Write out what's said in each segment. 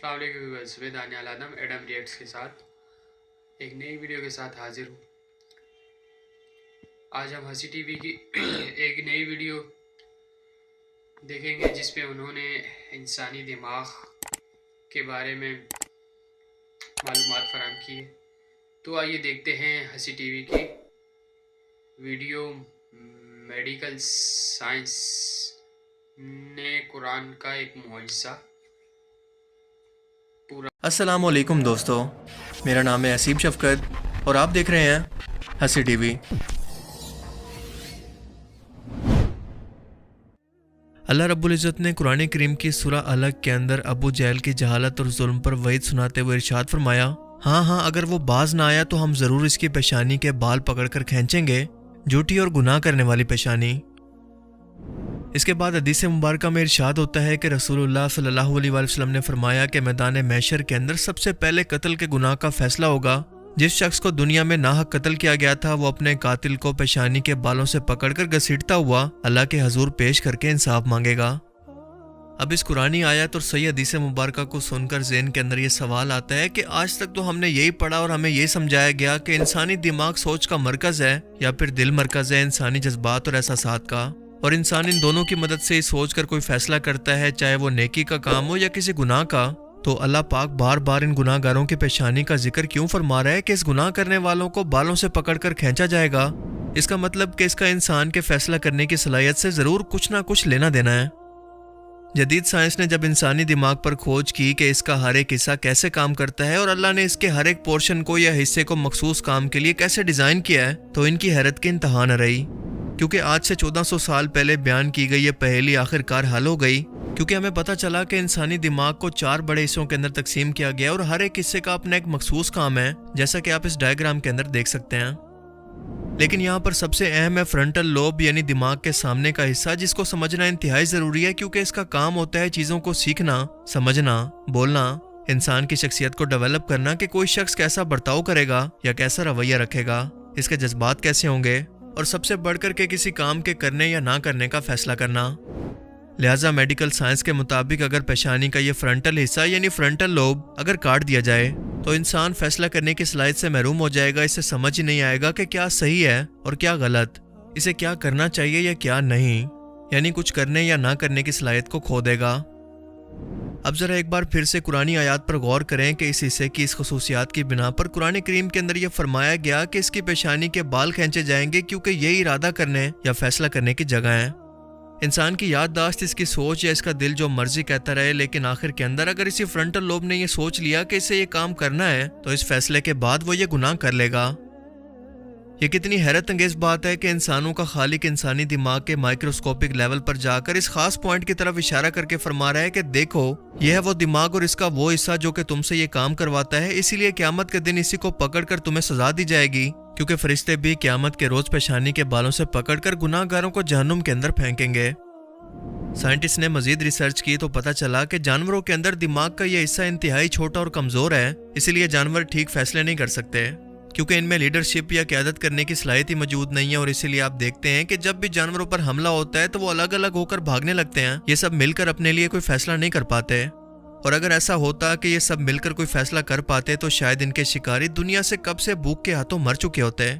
السلام علیکم میں دانیال آدم ایڈم ریئیکٹس کے ساتھ ایک نئی ویڈیو کے ساتھ حاضر ہوں۔ آج ہم ہنسی ٹی وی کی ایک نئی ویڈیو دیکھیں گے جس پہ انہوں نے انسانی دماغ کے بارے میں معلومات فراہم کی ہے۔ تو آئیے دیکھتے ہیں ہنسی ٹی وی کی ویڈیو۔ میڈیکل سائنس نے قرآن کا ایک معجزہ السلام علیکم دوستو، میرا نام ہے اسیب شفقت اور آپ دیکھ رہے ہیں ہنسی ٹی وی۔ اللہ رب العزت نے قرآن کریم کی سورہ الگ کے اندر ابو جہل کی جہالت اور ظلم پر وعید سناتے ہوئے ارشاد فرمایا، ہاں اگر وہ باز نہ آیا تو ہم ضرور اس کی پیشانی کے بال پکڑ کر کھینچیں گے، جھوٹی اور گناہ کرنے والی پیشانی۔ اس کے بعد حدیث مبارکہ میں ارشاد ہوتا ہے کہ رسول اللہ صلی اللہ علیہ وسلم نے فرمایا کہ میدان محشر کے اندر سب سے پہلے قتل کے گناہ کا فیصلہ ہوگا۔ جس شخص کو دنیا میں ناحق قتل کیا گیا تھا وہ اپنے قاتل کو پیشانی کے بالوں سے پکڑ کر گھسیٹتا ہوا اللہ کے حضور پیش کر کے انصاف مانگے گا۔ اب اس قرآنی آیت اور صحیح حدیث مبارکہ کو سن کر ذہن کے اندر یہ سوال آتا ہے کہ آج تک تو ہم نے یہی پڑھا اور ہمیں یہ سمجھایا گیا کہ انسانی دماغ سوچ کا مرکز ہے یا پھر دل مرکز ہے انسانی جذبات اور احساسات کا، اور انسان ان دونوں کی مدد سے ہی سوچ کر کوئی فیصلہ کرتا ہے، چاہے وہ نیکی کا کام ہو یا کسی گناہ کا۔ تو اللہ پاک بار بار ان گناہ گاروں کی پیشانی کا ذکر کیوں فرما رہا ہے کہ اس گناہ کرنے والوں کو بالوں سے پکڑ کر کھینچا جائے گا؟ اس کا مطلب کہ اس کا انسان کے فیصلہ کرنے کی صلاحیت سے ضرور کچھ نہ کچھ لینا دینا ہے۔ جدید سائنس نے جب انسانی دماغ پر کھوج کی کہ اس کا ہر ایک حصہ کیسے کام کرتا ہے اور اللہ نے اس کے ہر ایک پورشن کو یا حصے کو مخصوص کام کے لیے کیسے ڈیزائن کیا ہے، تو ان کی حیرت کی انتہا نہ رہی، کیونکہ آج سے 1400 سال پہلے بیان کی گئی یہ پہیلی آخر کار حل ہو گئی، کیونکہ ہمیں پتہ چلا کہ انسانی دماغ کو 4 بڑے حصوں کے اندر تقسیم کیا گیا اور ہر ایک حصے کا اپنا ایک مخصوص کام ہے، جیسا کہ آپ اس ڈائیگرام کے اندر دیکھ سکتے ہیں۔ لیکن یہاں پر سب سے اہم ہے فرنٹل لوب، یعنی دماغ کے سامنے کا حصہ، جس کو سمجھنا انتہائی ضروری ہے، کیونکہ اس کا کام ہوتا ہے چیزوں کو سیکھنا، سمجھنا، بولنا، انسان کی شخصیت کو ڈیولپ کرنا کہ کوئی شخص کیسا برتاؤ کرے گا یا کیسا رویہ رکھے گا، اس کے جذبات کیسے ہوں گے، اور سب سے بڑھ کر کے کسی کام کے کرنے یا نہ کرنے کا فیصلہ کرنا۔ لہٰذا میڈیکل سائنس کے مطابق اگر پیشانی کا یہ فرنٹل حصہ یعنی فرنٹل لوب اگر کاٹ دیا جائے تو انسان فیصلہ کرنے کی صلاحیت سے محروم ہو جائے گا، اسے سمجھ ہی نہیں آئے گا کہ کیا صحیح ہے اور کیا غلط، اسے کیا کرنا چاہیے یا کیا نہیں، یعنی کچھ کرنے یا نہ کرنے کی صلاحیت کو کھو دے گا۔ اب ذرا ایک بار پھر سے قرآنی آیات پر غور کریں کہ اس حصے کی اس خصوصیات کی بنا پر قرآن کریم کے اندر یہ فرمایا گیا کہ اس کی پیشانی کے بال کھینچے جائیں گے، کیونکہ یہی ارادہ کرنے یا فیصلہ کرنے کی جگہ ہے۔ انسان کی یادداشت، اس کی سوچ یا اس کا دل جو مرضی کہتا رہے، لیکن آخر کے اندر اگر اسی فرنٹل لوب نے یہ سوچ لیا کہ اسے یہ کام کرنا ہے تو اس فیصلے کے بعد وہ یہ گناہ کر لے گا۔ یہ کتنی حیرت انگیز بات ہے کہ انسانوں کا خالق انسانی دماغ کے مائکروسکوپک لیول پر جا کر اس خاص پوائنٹ کی طرف اشارہ کر کے فرما رہا ہے کہ دیکھو، یہ ہے وہ دماغ اور اس کا وہ حصہ جو کہ تم سے یہ کام کرواتا ہے، اسی لیے قیامت کے دن اسی کو پکڑ کر تمہیں سزا دی جائے گی، کیونکہ فرشتے بھی قیامت کے روز پیشانی کے بالوں سے پکڑ کر گناہ گاروں کو جہنم کے اندر پھینکیں گے۔ سائنٹسٹ نے مزید ریسرچ کی تو پتہ چلا کہ جانوروں کے اندر دماغ کا یہ حصہ انتہائی چھوٹا اور کمزور ہے، اسی لیے جانور ٹھیک فیصلے نہیں کر سکتے، کیونکہ ان میں لیڈرشپ یا قیادت کرنے کی صلاحیت ہی موجود نہیں ہے، اور اسی لیے آپ دیکھتے ہیں کہ جب بھی جانوروں پر حملہ ہوتا ہے تو وہ الگ الگ ہو کر بھاگنے لگتے ہیں، یہ سب مل کر اپنے لیے کوئی فیصلہ نہیں کر پاتے، اور اگر ایسا ہوتا کہ یہ سب مل کر کوئی فیصلہ کر پاتے تو شاید ان کے شکاری دنیا سے کب سے بھوک کے ہاتھوں مر چکے ہوتے۔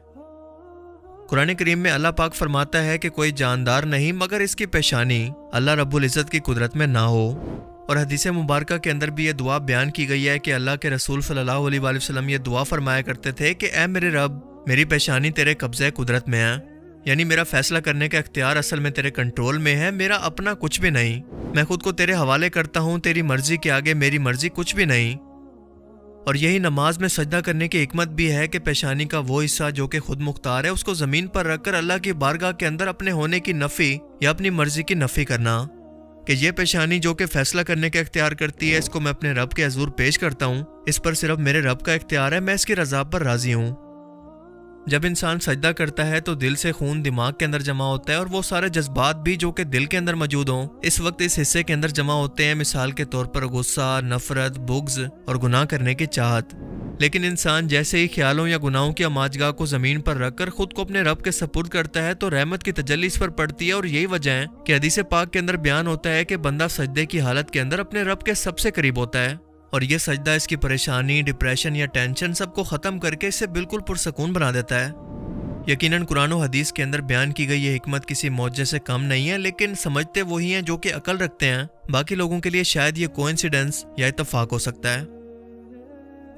قرآن کریم میں اللہ پاک فرماتا ہے کہ کوئی جاندار نہیں مگر اس کی پیشانی اللہ رب العزت کی قدرت میں نہ ہو، اور حدیث مبارکہ کے اندر بھی یہ دعا بیان کی گئی ہے کہ اللہ کے رسول صلی اللہ علیہ وسلم یہ دعا فرمایا کرتے تھے کہ اے میرے رب، میری پیشانی تیرے قبضہ قدرت میں ہے، یعنی میرا فیصلہ کرنے کا اختیار اصل میں تیرے کنٹرول میں ہے، میرا اپنا کچھ بھی نہیں، میں خود کو تیرے حوالے کرتا ہوں، تیری مرضی کے آگے میری مرضی کچھ بھی نہیں۔ اور یہی نماز میں سجدہ کرنے کی حکمت بھی ہے کہ پیشانی کا وہ حصہ جو کہ خود مختار ہے اس کو زمین پر رکھ کر اللہ کی بارگاہ کے اندر اپنے ہونے کی نفی یا اپنی مرضی کی نفی کرنا، کہ یہ پیشانی جو کہ فیصلہ کرنے کا اختیار کرتی ہے، اس کو میں اپنے رب کے حضور پیش کرتا ہوں، اس پر صرف میرے رب کا اختیار ہے، میں اس کی رضا پر راضی ہوں۔ جب انسان سجدہ کرتا ہے تو دل سے خون دماغ کے اندر جمع ہوتا ہے، اور وہ سارے جذبات بھی جو کہ دل کے اندر موجود ہوں اس وقت اس حصے کے اندر جمع ہوتے ہیں، مثال کے طور پر غصہ، نفرت، بغض اور گناہ کرنے کی چاہت۔ لیکن انسان جیسے ہی خیالوں یا گناہوں کی اماجگاہ کو زمین پر رکھ کر خود کو اپنے رب کے سپرد کرتا ہے تو رحمت کی تجلی اس پر پڑتی ہے، اور یہی وجہ ہے کہ حدیث پاک کے اندر بیان ہوتا ہے کہ بندہ سجدے کی حالت کے اندر اپنے رب کے سب سے قریب ہوتا ہے، اور یہ سجدہ اس کی پریشانی، ڈپریشن یا ٹینشن سب کو ختم کر کے اسے بالکل پرسکون بنا دیتا ہے۔ یقیناً قرآن و حدیث کے اندر بیان کی گئی یہ حکمت کسی معجزے سے کم نہیں ہے، لیکن سمجھتے وہی ہیں جو کہ عقل رکھتے ہیں۔ باقی لوگوں کے لیے شاید یہ کوئنسیڈنس یا اتفاق ہو سکتا ہے۔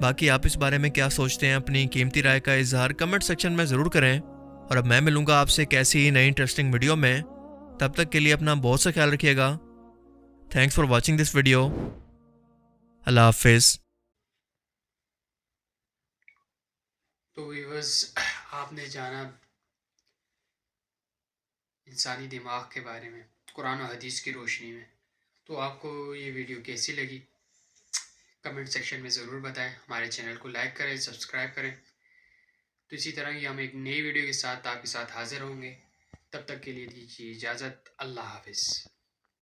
باقی آپ اس بارے میں کیا سوچتے ہیں؟ اپنی قیمتی رائے کا اظہار کمنٹ سیکشن میں ضرور کریں، اور اب میں ملوں گا آپ سے ایک ایسی ہی نئی انٹرسٹنگ ویڈیو میں۔ تب تک کے لیے اپنا بہت سا خیال رکھیے گا۔ Thanks for watching this video. اللہ حافظ۔ تو ویورز، آپ نے جانا انسانی دماغ کے بارے میں قرآن و حدیث کی روشنی میں۔ تو آپ کو یہ ویڈیو کیسی لگی کمنٹ سیکشن میں ضرور بتائیں۔ ہمارے چینل کو لائک کریں، سبسکرائب کریں۔ تو اسی طرح ہی ہم ایک نئی ویڈیو کے ساتھ آپ کے ساتھ حاضر ہوں گے۔ تب تک کے لیے دیجیے اجازت۔ اللہ حافظ۔